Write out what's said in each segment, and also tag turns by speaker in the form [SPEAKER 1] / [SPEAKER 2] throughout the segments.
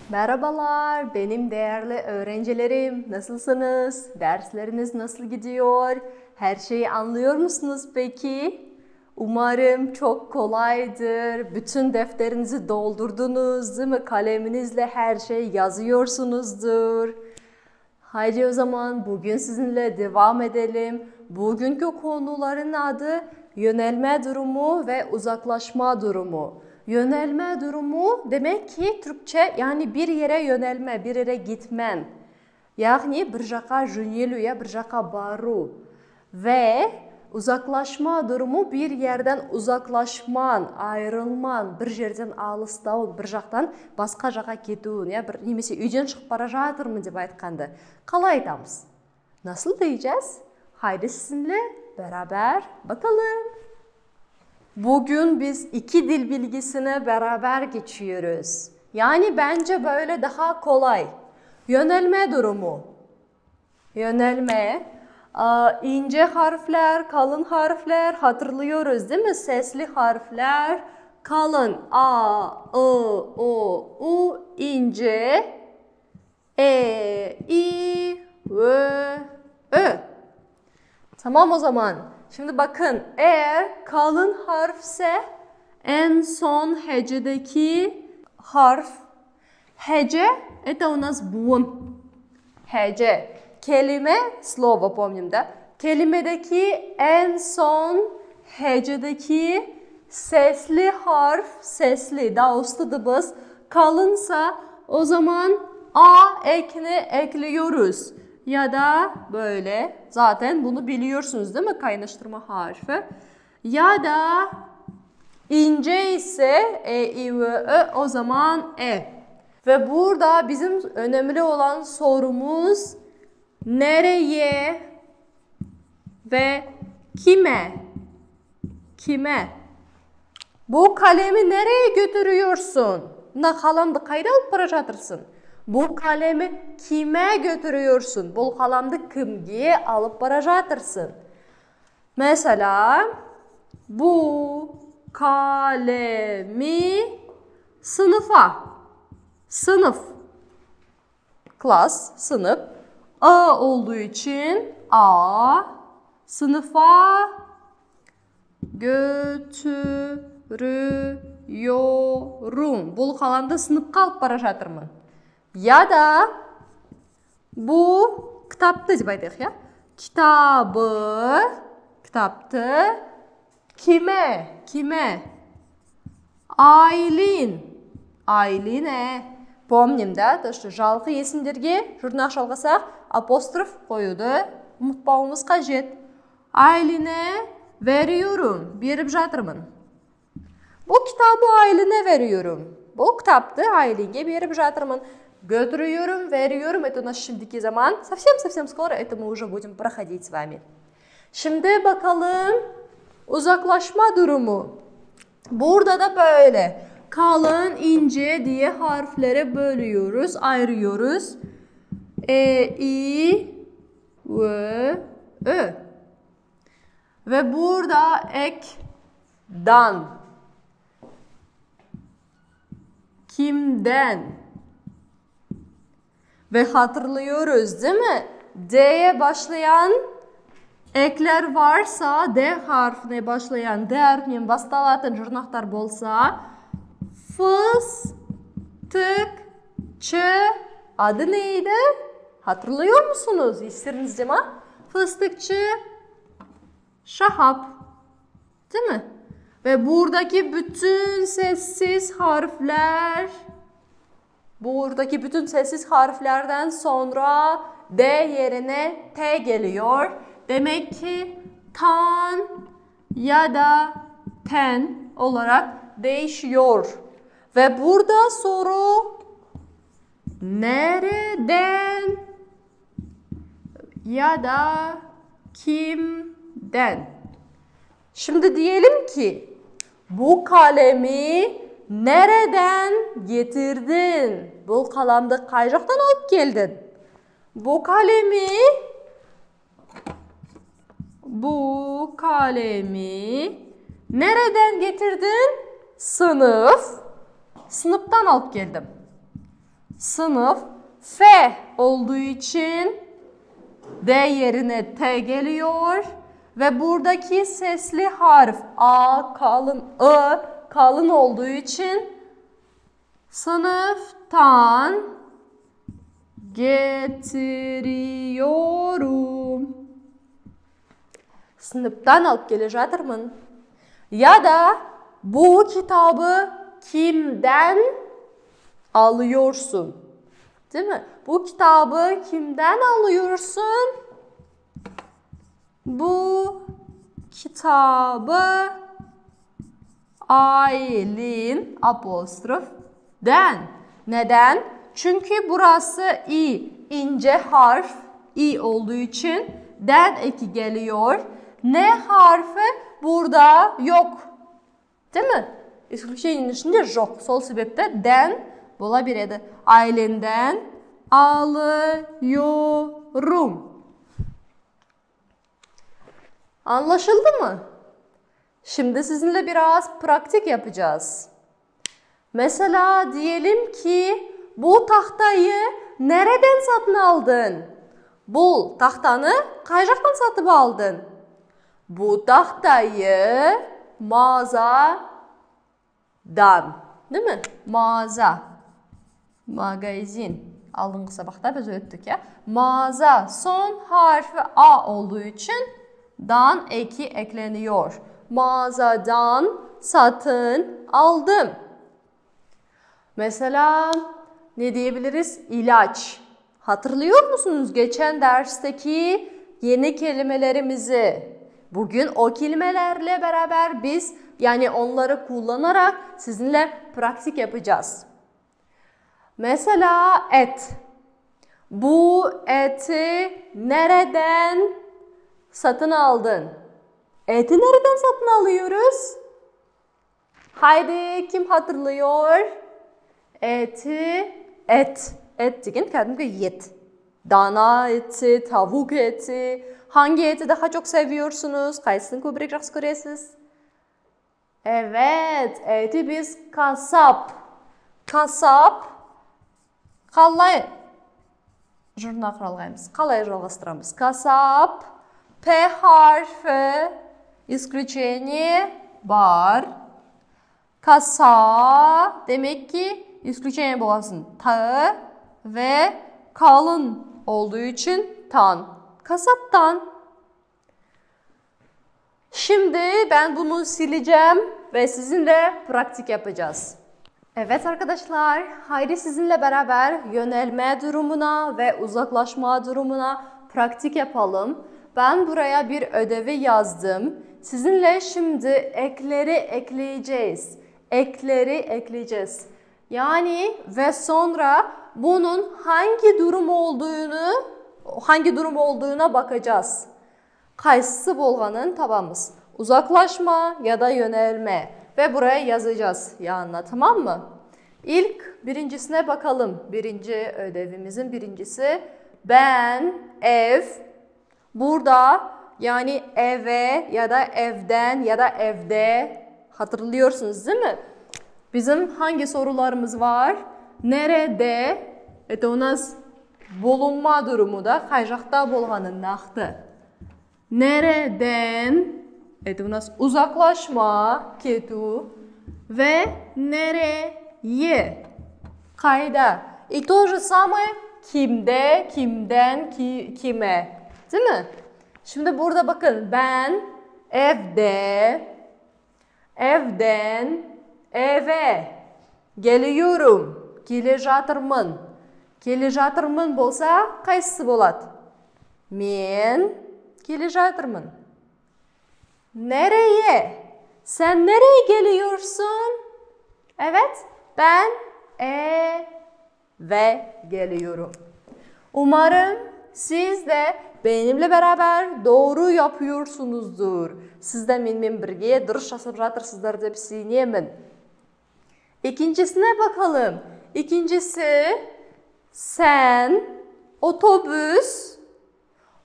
[SPEAKER 1] Merhabalar, benim değerli öğrencilerim. Nasılsınız? Dersleriniz nasıl gidiyor? Her şeyi anlıyor musunuz peki? Umarım çok kolaydır. Bütün defterinizi doldurdunuz, değil mi? Kaleminizle her şeyi yazıyorsunuzdur. Haydi o zaman bugün sizinle devam edelim. Bugünkü konuların adı yönelme durumu ve uzaklaşma durumu. Yönelme durumu demek ki Türkçe yani bir yere yönelme, bir yere gitmen. Yani bir jaka jönelu, bir jaka baru. Ve uzaklaşma durumu bir yerden uzaklaşman, ayrılman, bir жерден алыстау, bir жақтан басқа жаққа кетуін, немесе үйден шығып бара жатырмын деп айтқанды қалай айтамыз? Nasıl diyeceğiz? Haydi sizinle beraber bakalım. Bugün biz iki dil bilgisine beraber geçiyoruz. Yani bence böyle daha kolay. Yönelme durumu. Yönelme. İnce harfler, kalın harfler hatırlıyoruz değil mi? Sesli harfler kalın. A, I, O, U ince. E, I, Ö, Ö. Tamam o zaman. Şimdi bakın eğer kalın harfse en son hecedeki harf. Hece, это у нас бун. Hece. Kelime, слово помним, да? Kelimedeki en son hecedeki sesli harf, sesli, daha usta dıbız kalınsa o zaman A ekini ekliyoruz. Ya da böyle, zaten bunu biliyorsunuz değil mi? Kaynaştırma harfi. Ya da ince ise E, I, Ö, o zaman E. Ve burada bizim önemli olan sorumuz nereye ve kime? Kime? Bu kalemi nereye götürüyorsun? Mına kalamды қайда алып бара жатырсың? Bu kalemi kime götürüyorsun? Bu kalamды kimге alıp bара жатырсың? Mesela bu kalemi sınıfa. Sınıf. Klas, sınıf. A olduğu için A sınıfa götürüyorum. Bu kalamды sınıfқа алып bара жатырмын. Ya da bu kitapты деп айтайық, ya. Kitapты kime? Kime? Айлин'e. Помним, да? То, что жалқы есімдерге жұрнақ жалғасақ апостроф қоюды ұмытпауымыз қажет. Айлин'e veriyorum. Berip жатырмын. Bu kitabı Aylin'e veriyorum. Bu kitapты Aylin'e berip жатырмын. Götürüyorum, veriyorum. Это у нас şimdiki zaman. Совсем скоро это мы уже будем проходить с вами. Şimdi bakalım uzaklaşma durumu. Burada da böyle. Kalın, ince diye harflere bölüyoruz, ayırıyoruz. E, I, Ö, Ö. Ve burada ek, dan. Kimden? Ve hatırlıyoruz değil mi? D'ye başlayan ekler varsa, D harfine başlayan, D harfinden басталатын жұрнақтар болsa, fıstıkçı adı neydi? Hatırlıyor musunuz? Eserinizde mi? Fıstıkçı Şahap. Değil mi? Ve buradaki bütün sessiz harflerden sonra D yerine T geliyor. Demek ki tan ya da ten olarak değişiyor. Ve burada soru nereden ya da kimden? Şimdi diyelim ki bu kalemi nereden getirdin? Bu kalemdi қай жақтан alıp geldin? Bu kalemi bu kalemi nereden getirdin? Sınıf. Sınıftan alıp geldim. Sınıf F olduğu için D yerine T geliyor. Ve buradaki sesli harf A kalın, I kalın olduğu için sınıftan getiriyorum. Sınıftan alıp geleceğim. Ya da bu kitabı kimden alıyorsun? Değil mi? Bu kitabı kimden alıyorsun? Bu kitabı Aylin apostrof'den. Neden? Çünkü burası i, ince harf i olduğu için den eki geliyor. N harfi burada yok. Değil mi? İsключени'nin içinde yok. Sol sebeple den olabilir. Aylin'den alıyorum. Anlaşıldı mı? Şimdi sizinle biraz pratik yapacağız. Mesela diyelim ki bu tahtayı nereden satın aldın? Bu tahtanı kaçaktan satıp aldın? Bu tahtayı mağazadan, değil mi? Mağaza, magazin. Aldığımız sabahta biz öğrettik ya. Mağaza son harfi A olduğu için dan eki ekleniyor. Mağazadan satın aldım. Mesela ne diyebiliriz? İlaç. Hatırlıyor musunuz geçen dersteki yeni kelimelerimizi? Bugün o kelimelerle beraber biz yani onları kullanarak sizinle pratik yapacağız. Mesela et. Bu eti nereden satın aldın? Eti nereden satın alıyoruz? Haydi kim hatırlıyor? Eti, et. Et degan kədimki et. Dana eti, tavuk eti. Hangi eti daha çok seviyorsunuz? Kaysını köbürek жақсы көресіз? Evet, eti biz kasap. Kasap. Қалай жұрна құралғаймыз? Қалай жалғастырамыз? Kasap. P harfi. İsключение var. Kasa demek ki İsключение boğazın tağı ve kalın olduğu için tan. Kasaptan. Şimdi ben bunu sileceğim ve sizinle pratik yapacağız. Evet arkadaşlar, haydi sizinle beraber yönelme durumuna ve uzaklaşma durumuna pratik yapalım. Ben buraya bir ödevi yazdım. Sizinle şimdi ekleri ekleyeceğiz. Ekleri ekleyeceğiz. Yani ve sonra bunun hangi durum olduğuna bakacağız. Qaysı bolğanın tabamız. Uzaklaşma ya da yönelme. Ve buraya yazacağız yanına, tamam mı? İlk birincisine bakalım. Birinci ödevimizin birincisi. Ben, ev. Burada yani eve ya da evden ya da evde hatırlıyorsunuz değil mi? Bizim hangi sorularımız var? Nerede? Это у нас bulunma durumu da qayjaqda bolğanın naxtı. Nereden? Это у нас uzaklaşma, ketu. Ve nereye? Qayda. И то же самое kimde, kimden, kime. Değil mi? Şimdi burada bakın ben evde, evden eve geliyorum. Келе болса қайсысы болады? Men келе. Nereye? Sen nereye geliyorsun? Evet, ben eve geliyorum. Umarım siz de benimle beraber doğru yapıyorsunuzdur. Siz de benimle birge dürüst жасап жатырсыздар деп сенемін. İkincisine bakalım. İkincisi sen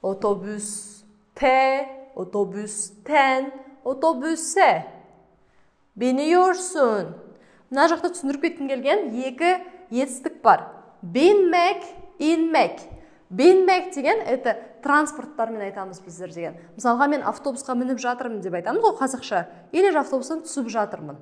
[SPEAKER 1] otobüste otobüsten otobüse. Biniyorsun. Mına жақта түсіндіріп кеткім келген екі етістік бар. Binmek, inmek. Binmek деген это транспорттармен айтамыз біздер деген. Мысалға мен автобусқа мініп жатырмын деп айтамыз ғой қазақша. Или автобустан түсіп жатырмын.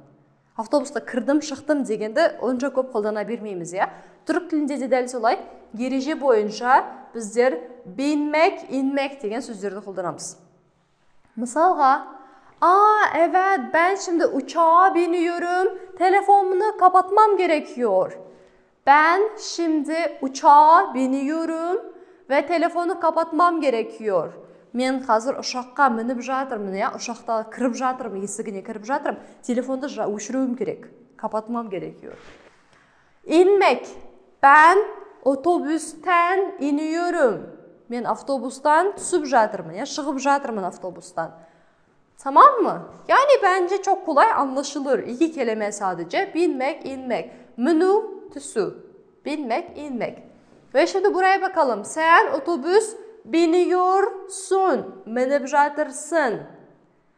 [SPEAKER 1] Автобусқа кірдім, шықтым дегенді онша көп қолдана бермейміз, я. Түрік тілінде де дәл солай. Ереже бойынша біздер binmek, inmek деген сөздерді қолданамыз. Мысалға, evet ben şimdi uçağa biniyorum. Telefonumu kapatmam gerekiyor. Ben şimdi uçağa biniyorum ve telefonu kapatmam gerekiyor. Men қазір ұшаққа мініп жатырмын, я, ұшақта кіріп жатырмын, есігіне кіріп жатырмын. Telefonda өшіруім керек. Kapatmam gerekiyor. İnmek. Ben otobüsten iniyorum. Men avtobustan түсіп жатырмын, ya, шығып жатырмын avtobustan. Tamam mı? Yani bence çok kolay anlaşılır. İki kelime sadece. Binmek, inmek. Minu, tüsü. Binmek, inmek. Ve şimdi buraya bakalım. Sen otobüs biniyorsun. Minip jatırsın.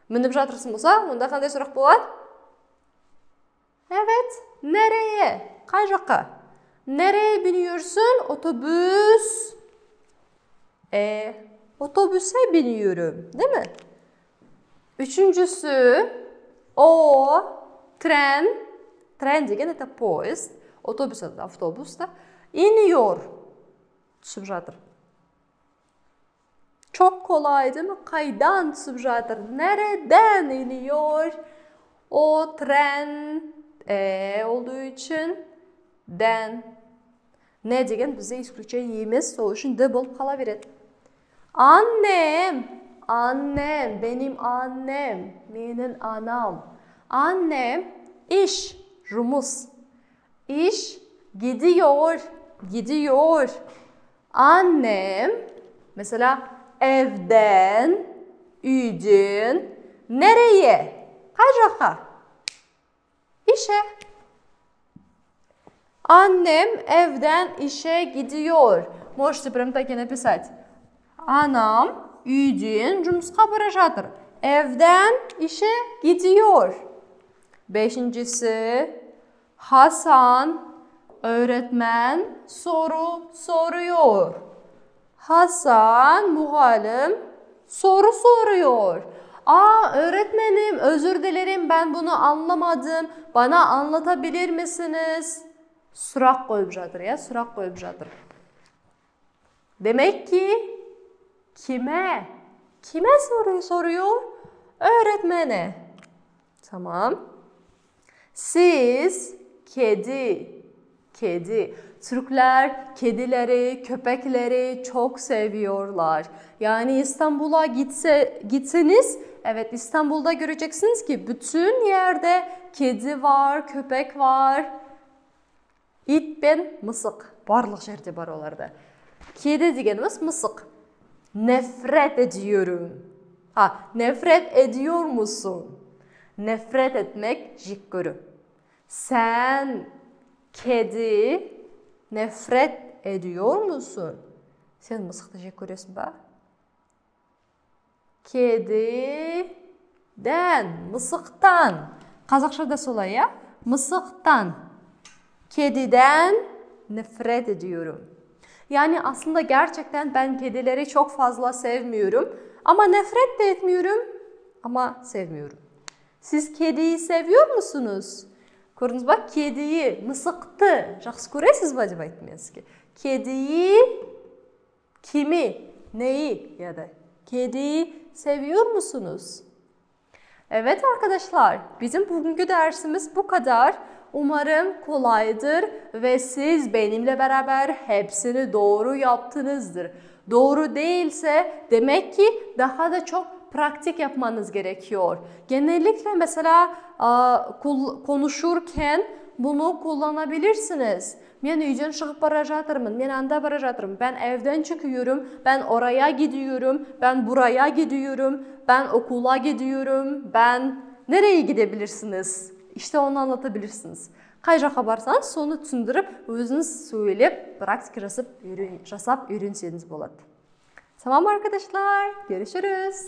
[SPEAKER 1] Minip jatırsın olsa, onda қандай сұрақ болады? Evet. Nereye? Қай жаққа? Nereye biniyorsun? Otobüs. Otobüse biniyorum. Değil mi? Üçüncüsü, o tren, tren деген это поезд, otobüs adı avtobus da, iniyor, түсіп жатыр. Çok kolay değil mi? Kaydan түсіп жатыр, nereden iniyor? O tren olduğu için den. Ne деген bize исключение емес, сол үшін de болып қала береді. Annem. Annem, benim annem, benim anam. Annem, iş, rumus. İş, gidiyor, gidiyor. Annem, mesela evden, үйден, nereye? Қай жаққа? İşe. Annem evden işe gidiyor. Можете прям так и написать. Anam, үйден жұмысқа бара жатыр. Evden işe gidiyor. Beşincisi, Hasan öğretmen soru soruyor. Hasan muallim soru soruyor. Öğretmenim özür dilerim ben bunu anlamadım. Bana anlatabilir misiniz? Сұрақ қойып жатыр, ya, сұрақ қойып жатыр. Demek ki kime? Kime soruyu soruyor? Öğretmene. Tamam. Siz kedi. Kedi. Türkler kedileri, köpekleri çok seviyorlar. Yani İstanbul'a gitseniz, evet İstanbul'da göreceksiniz ki bütün yerde kedi var, köpek var. İt ben мысық. Барлық жерде бар оларда. Kedi degenimiz мысық. Nefret ediyorum. Nefret ediyor musun? Nefret etmek jik görü. Sen kedi nefret ediyor musun? Sen мысықты jik görüyorsun ba? Kediden, мысықтан. Қазақшада солай, ya? Мысықтан. Kediden nefret ediyorum. Yani aslında gerçekten ben kedileri çok fazla sevmiyorum. Ama nefret de etmiyorum. Ama sevmiyorum. Siz kediyi seviyor musunuz? Көрдіңіз ба? Kediyi, мысықты жақсы көресіз ба деп айттым мен сізге. Kediyi, kimi, neyi ya da kediyi seviyor musunuz? Evet arkadaşlar, bizim bugünkü dersimiz bu kadar. Umarım kolaydır ve siz benimle beraber hepsini doğru yaptınızdır. Doğru değilse demek ki daha da çok pratik yapmanız gerekiyor. Genellikle mesela konuşurken bunu kullanabilirsiniz. Ben үйден шығып бара жатырмын, ben anda бара жатырмын, ben evden çıkıyorum, ben oraya gidiyorum, ben buraya gidiyorum, ben okula gidiyorum, ben nereye gidebilirsiniz? İşte onu anlatabilirsiniz. Қай жаққа барсаңыз, соны түсіндіріп, өзіңіз söylеп, практика жасап үйренсеңіз болады. Tamam arkadaşlar, görüşürüz.